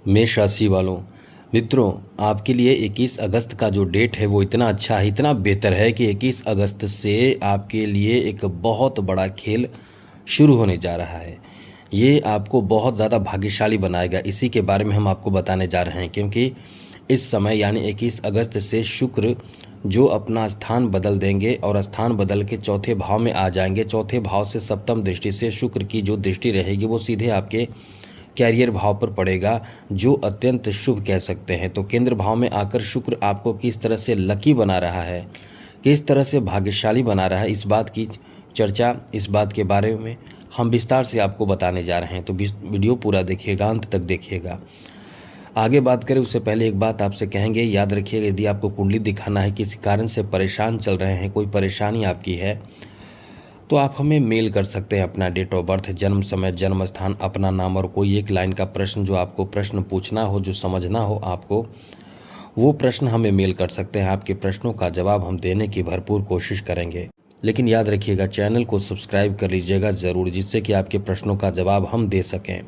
मेष राशि वालों, मित्रों, आपके लिए 21 अगस्त का जो डेट है वो इतना अच्छा है, इतना बेहतर है कि 21 अगस्त से आपके लिए एक बहुत बड़ा खेल शुरू होने जा रहा है। ये आपको बहुत ज़्यादा भाग्यशाली बनाएगा। इसी के बारे में हम आपको बताने जा रहे हैं, क्योंकि इस समय यानी 21 अगस्त से शुक्र जो अपना स्थान बदल देंगे और स्थान बदल के चौथे भाव में आ जाएंगे। चौथे भाव से सप्तम दृष्टि से शुक्र की जो दृष्टि रहेगी वो सीधे आपके कैरियर भाव पर पड़ेगा, जो अत्यंत शुभ कह सकते हैं। तो केंद्र भाव में आकर शुक्र आपको किस तरह से लकी बना रहा है, किस तरह से भाग्यशाली बना रहा है, इस बात की चर्चा, इस बात के बारे में हम विस्तार से आपको बताने जा रहे हैं। तो वीडियो पूरा देखिएगा, अंत तक देखिएगा। आगे बात करें उससे पहले एक बात आपसे कहेंगे, याद रखिएगा, यदि आपको कुंडली दिखाना है, किसी कारण से परेशान चल रहे हैं, कोई परेशानी आपकी है, तो आप हमें मेल कर सकते हैं अपना डेट ऑफ बर्थ, जन्म समय, जन्म स्थान, अपना नाम और कोई एक लाइन का प्रश्न जो आपको प्रश्न पूछना हो, जो समझना हो आपको, वो प्रश्न हमें मेल कर सकते हैं। आपके प्रश्नों का जवाब हम देने की भरपूर कोशिश करेंगे। लेकिन याद रखिएगा, चैनल को सब्सक्राइब कर लीजिएगा ज़रूर, जिससे कि आपके प्रश्नों का जवाब हम दे सकें।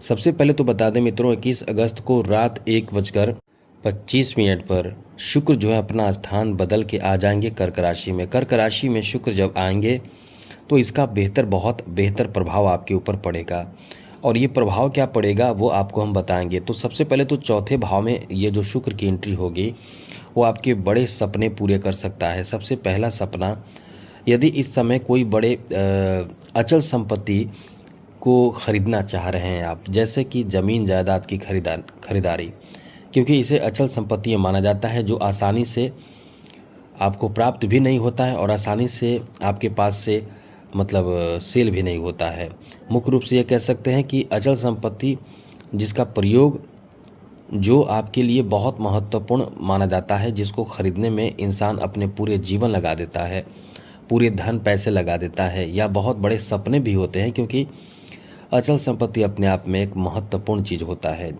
सबसे पहले तो बता दें मित्रों, 21 अगस्त को रात 1:25 पर शुक्र जो है अपना स्थान बदल के आ जाएंगे कर्क राशि में। कर्क राशि में शुक्र जब आएंगे तो इसका बहुत बेहतर प्रभाव आपके ऊपर पड़ेगा। और ये प्रभाव क्या पड़ेगा वो आपको हम बताएंगे। तो सबसे पहले तो चौथे भाव में ये जो शुक्र की एंट्री होगी वो आपके बड़े सपने पूरे कर सकता है। सबसे पहला सपना, यदि इस समय कोई बड़े अचल संपत्ति को ख़रीदना चाह रहे हैं आप, जैसे कि ज़मीन जायदाद की खरीदारी, क्योंकि इसे अचल संपत्ति माना जाता है जो आसानी से आपको प्राप्त भी नहीं होता है और आसानी से आपके पास से सेल भी नहीं होता है। मुख्य रूप से ये कह सकते हैं कि अचल संपत्ति जिसका प्रयोग जो आपके लिए बहुत महत्वपूर्ण माना जाता है, जिसको खरीदने में इंसान अपने पूरे जीवन लगा देता है, पूरे धन पैसे लगा देता है, या बहुत बड़े सपने भी होते हैं, क्योंकि अचल संपत्ति अपने आप में एक महत्वपूर्ण चीज़ होता है।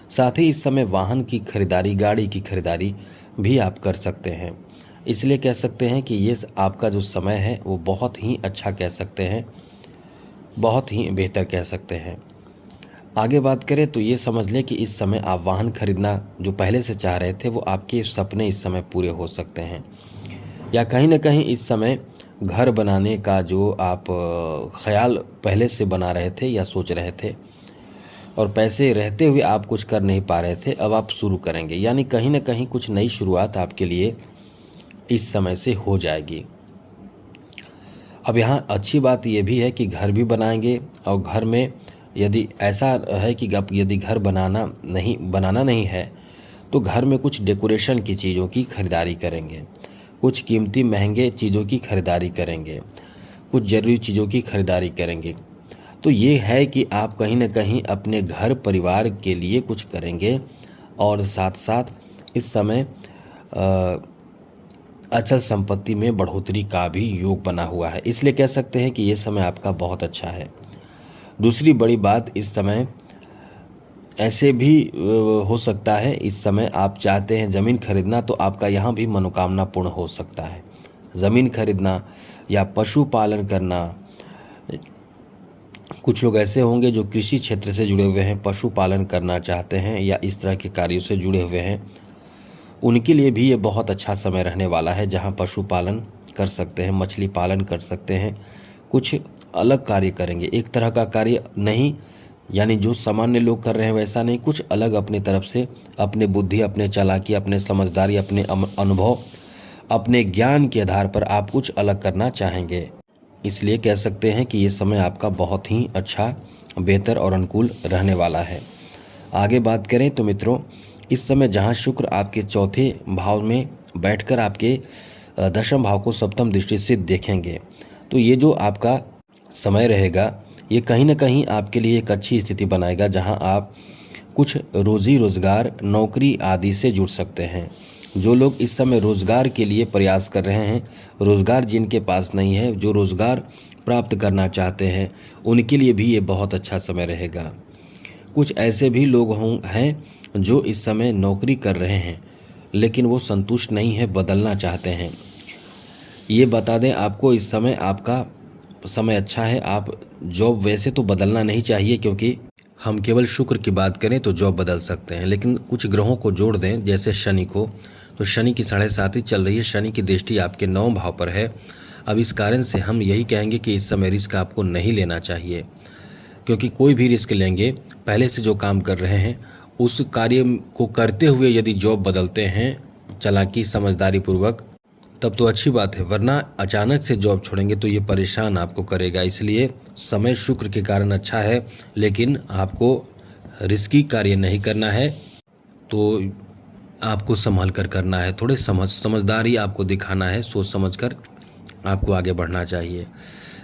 साथ ही इस समय वाहन की खरीदारी, गाड़ी की खरीदारी भी आप कर सकते हैं। इसलिए कह सकते हैं कि ये आपका जो समय है वो बहुत ही अच्छा कह सकते हैं, बहुत ही बेहतर कह सकते हैं। आगे बात करें तो ये समझ लें कि इस समय आप वाहन खरीदना जो पहले से चाह रहे थे, वो आपके सपने इस समय पूरे हो सकते हैं। या कहीं ना कहीं इस समय घर बनाने का जो आप ख्याल पहले से बना रहे थे या सोच रहे थे, और पैसे रहते हुए आप कुछ कर नहीं पा रहे थे, अब आप शुरू करेंगे। यानी कहीं ना कहीं कुछ नई शुरुआत आपके लिए इस समय से हो जाएगी। अब यहाँ अच्छी बात यह भी है कि घर भी बनाएंगे, और घर में यदि ऐसा है कि आप यदि घर बनाना नहीं है तो घर में कुछ डेकोरेशन की चीज़ों की खरीदारी करेंगे, कुछ कीमती महंगे चीज़ों की खरीदारी करेंगे, कुछ ज़रूरी चीज़ों की खरीदारी करेंगे। तो ये है कि आप कहीं ना कहीं अपने घर परिवार के लिए कुछ करेंगे, और साथ साथ इस समय अचल संपत्ति में बढ़ोतरी का भी योग बना हुआ है। इसलिए कह सकते हैं कि ये समय आपका बहुत अच्छा है। दूसरी बड़ी बात, इस समय ऐसे भी हो सकता है, इस समय आप चाहते हैं ज़मीन खरीदना, तो आपका यहाँ भी मनोकामना पूर्ण हो सकता है। ज़मीन खरीदना या पशुपालन करना, कुछ लोग ऐसे होंगे जो कृषि क्षेत्र से जुड़े हुए हैं, पशुपालन करना चाहते हैं या इस तरह के कार्यों से जुड़े हुए हैं, उनके लिए भी ये बहुत अच्छा समय रहने वाला है, जहां पशुपालन कर सकते हैं, मछली पालन कर सकते हैं, कुछ अलग कार्य करेंगे। एक तरह का कार्य नहीं, यानी जो सामान्य लोग कर रहे हैं वैसा नहीं, कुछ अलग अपनी तरफ से, अपने बुद्धि, अपने चालाकी, अपने समझदारी, अपने अनुभव, अपने ज्ञान के आधार पर आप कुछ अलग करना चाहेंगे। इसलिए कह सकते हैं कि ये समय आपका बहुत ही अच्छा, बेहतर और अनुकूल रहने वाला है। आगे बात करें तो मित्रों, इस समय जहां शुक्र आपके चौथे भाव में बैठकर आपके दशम भाव को सप्तम दृष्टि से देखेंगे, तो ये जो आपका समय रहेगा ये कहीं ना कहीं आपके लिए एक अच्छी स्थिति बनाएगा, जहां आप कुछ रोज़ी रोज़गार, नौकरी आदि से जुड़ सकते हैं। जो लोग इस समय रोज़गार के लिए प्रयास कर रहे हैं, रोज़गार जिनके पास नहीं है, जो रोज़गार प्राप्त करना चाहते हैं, उनके लिए भी ये बहुत अच्छा समय रहेगा। कुछ ऐसे भी लोग हैं जो इस समय नौकरी कर रहे हैं लेकिन वो संतुष्ट नहीं है, बदलना चाहते हैं। ये बता दें आपको, इस समय आपका समय अच्छा है। आप जॉब वैसे तो बदलना नहीं चाहिए, क्योंकि हम केवल शुक्र की बात करें तो जॉब बदल सकते हैं, लेकिन कुछ ग्रहों को जोड़ दें जैसे शनि को, तो शनि की 7.5 चल रही है, शनि की दृष्टि आपके 9 भाव पर है। अब इस कारण से हम यही कहेंगे कि इस समय रिस्क आपको नहीं लेना चाहिए, क्योंकि कोई भी रिस्क लेंगे, पहले से जो काम कर रहे हैं उस कार्य को करते हुए यदि जॉब बदलते हैं चालाकी समझदारी पूर्वक, तब तो अच्छी बात है, वरना अचानक से जॉब छोड़ेंगे तो ये परेशान आपको करेगा। इसलिए समय शुक्र के कारण अच्छा है, लेकिन आपको रिस्की कार्य नहीं करना है, तो आपको संभल कर करना है, थोड़े समझदारी आपको दिखाना है, सोच समझकर आपको आगे बढ़ना चाहिए।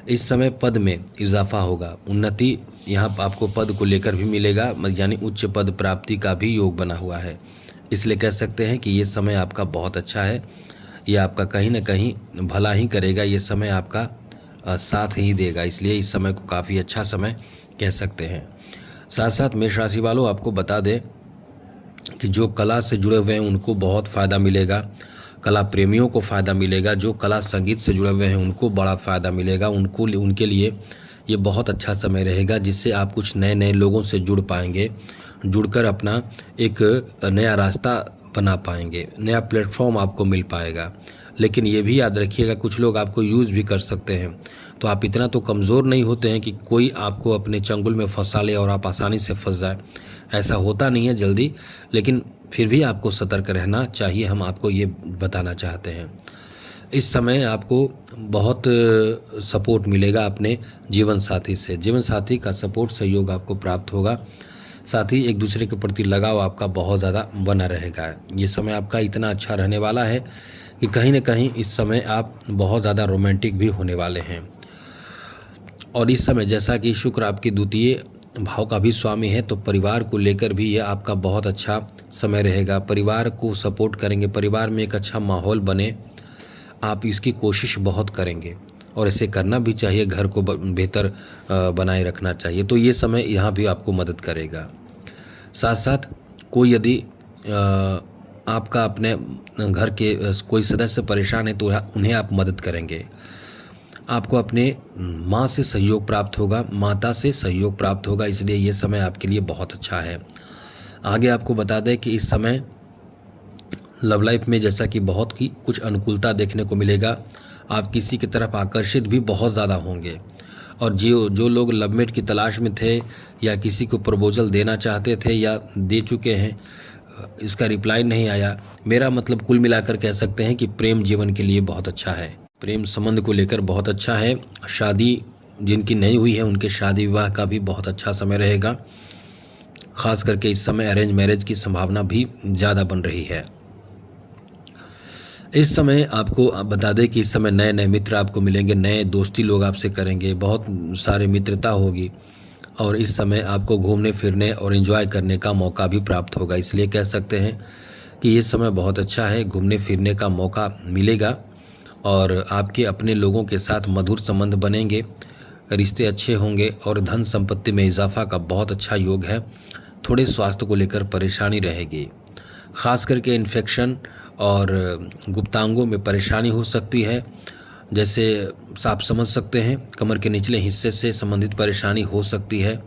इस समय पद में इजाफा होगा, उन्नति यहाँ आपको पद को लेकर भी मिलेगा, यानी उच्च पद प्राप्ति का भी योग बना हुआ है। इसलिए कह सकते हैं कि ये समय आपका बहुत अच्छा है, ये आपका कहीं ना कहीं भला ही करेगा, ये समय आपका साथ ही देगा, इसलिए इस समय को काफ़ी अच्छा समय कह सकते हैं। साथ साथ मेष राशि वालों, आपको बता दें कि जो कला से जुड़े हुए हैं उनको बहुत फ़ायदा मिलेगा, कला प्रेमियों को फ़ायदा मिलेगा, जो कला संगीत से जुड़े हुए हैं उनको बड़ा फ़ायदा मिलेगा, उनके लिए ये बहुत अच्छा समय रहेगा, जिससे आप कुछ नए नए लोगों से जुड़ पाएंगे, जुड़कर अपना एक नया रास्ता बना पाएंगे, नया प्लेटफॉर्म आपको मिल पाएगा। लेकिन ये भी याद रखिएगा, कुछ लोग आपको यूज़ भी कर सकते हैं, तो आप इतना तो कमज़ोर नहीं होते हैं कि कोई आपको अपने चंगुल में फंसा ले और आप आसानी से फंस जाए, ऐसा होता नहीं है जल्दी, लेकिन फिर भी आपको सतर्क रहना चाहिए, हम आपको ये बताना चाहते हैं। इस समय आपको बहुत सपोर्ट मिलेगा अपने जीवन साथी से, जीवन साथी का सपोर्ट सहयोग आपको प्राप्त होगा, साथ ही एक दूसरे के प्रति लगाव आपका बहुत ज़्यादा बना रहेगा। ये समय आपका इतना अच्छा रहने वाला है कि कहीं न कहीं इस समय आप बहुत ज़्यादा रोमांटिक भी होने वाले हैं। और इस समय जैसा कि शुक्र आपकी द्वितीय भाव का भी स्वामी है, तो परिवार को लेकर भी ये आपका बहुत अच्छा समय रहेगा, परिवार को सपोर्ट करेंगे, परिवार में एक अच्छा माहौल बने, आप इसकी कोशिश बहुत करेंगे और ऐसे करना भी चाहिए, घर को बेहतर बनाए रखना चाहिए, तो ये समय यहाँ भी आपको मदद करेगा। साथ साथ कोई यदि आपका अपने घर के कोई सदस्य परेशान है तो उन्हें आप मदद करेंगे, आपको अपने माँ से सहयोग प्राप्त होगा, माता से सहयोग प्राप्त होगा, इसलिए ये समय आपके लिए बहुत अच्छा है। आगे आपको बता दें कि इस समय लव लाइफ में जैसा कि बहुत की कुछ अनुकूलता देखने को मिलेगा, आप किसी की तरफ आकर्षित भी बहुत ज़्यादा होंगे, और जो लोग लवमेट की तलाश में थे या किसी को प्रपोजल देना चाहते थे या दे चुके हैं, इसका रिप्लाई नहीं आया, मेरा मतलब कुल मिलाकर कह सकते हैं कि प्रेम जीवन के लिए बहुत अच्छा है, प्रेम संबंध को लेकर बहुत अच्छा है। शादी जिनकी नहीं हुई है उनके शादी विवाह का भी बहुत अच्छा समय रहेगा, खास करके इस समय अरेंज मैरिज की संभावना भी ज़्यादा बन रही है। इस समय आपको बता दें कि इस समय नए नए मित्र आपको मिलेंगे, नए दोस्ती लोग आपसे करेंगे, बहुत सारे मित्रता होगी, और इस समय आपको घूमने फिरने और एंजॉय करने का मौका भी प्राप्त होगा। इसलिए कह सकते हैं कि ये समय बहुत अच्छा है, घूमने फिरने का मौका मिलेगा और आपके अपने लोगों के साथ मधुर संबंध बनेंगे, रिश्ते अच्छे होंगे और धन संपत्ति में इजाफा का बहुत अच्छा योग है। थोड़े स्वास्थ्य को लेकर परेशानी रहेगी, खास करके इन्फेक्शन और गुप्तांगों में परेशानी हो सकती है, जैसे आप समझ सकते हैं कमर के निचले हिस्से से संबंधित परेशानी हो सकती है।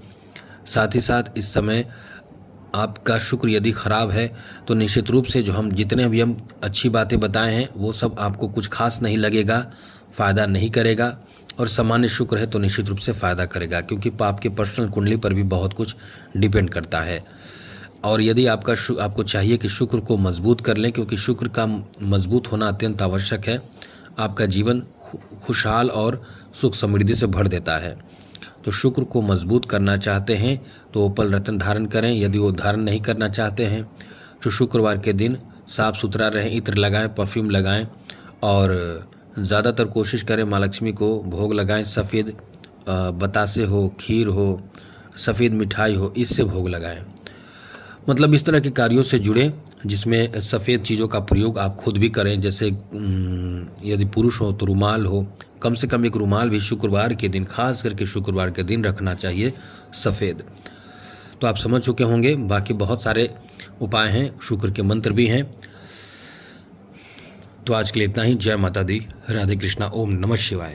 साथ ही साथ इस समय आपका शुक्र यदि ख़राब है तो निश्चित रूप से जो हम जितने भी हम अच्छी बातें बताए हैं वो सब आपको कुछ खास नहीं लगेगा, फ़ायदा नहीं करेगा, और सामान्य शुक्र है तो निश्चित रूप से फ़ायदा करेगा, क्योंकि आपके पर्सनल कुंडली पर भी बहुत कुछ डिपेंड करता है। और यदि आपको चाहिए कि शुक्र को मजबूत कर लें, क्योंकि शुक्र का मजबूत होना अत्यंत आवश्यक है, आपका जीवन खुशहाल और सुख समृद्धि से भर देता है। तो शुक्र को मजबूत करना चाहते हैं तो उपल रत्न धारण करें, यदि वो धारण नहीं करना चाहते हैं तो शुक्रवार के दिन साफ़ सुथरा रहें, इत्र लगाएं, परफ्यूम लगाएं, और ज़्यादातर कोशिश करें माँ लक्ष्मी को भोग लगाएं, सफ़ेद बतासे हो, खीर हो, सफ़ेद मिठाई हो, इससे भोग लगाएं। मतलब इस तरह के कार्यों से जुड़े जिसमें सफ़ेद चीज़ों का प्रयोग आप खुद भी करें, जैसे यदि पुरुष हो तो रुमाल हो, कम से कम एक रुमाल भी शुक्रवार के दिन, खास करके शुक्रवार के दिन रखना चाहिए सफ़ेद। तो आप समझ चुके होंगे, बाकी बहुत सारे उपाय हैं, शुक्र के मंत्र भी हैं। तो आज के लिए इतना ही। जय माता दी, राधे कृष्णा, ओम नमः शिवाय।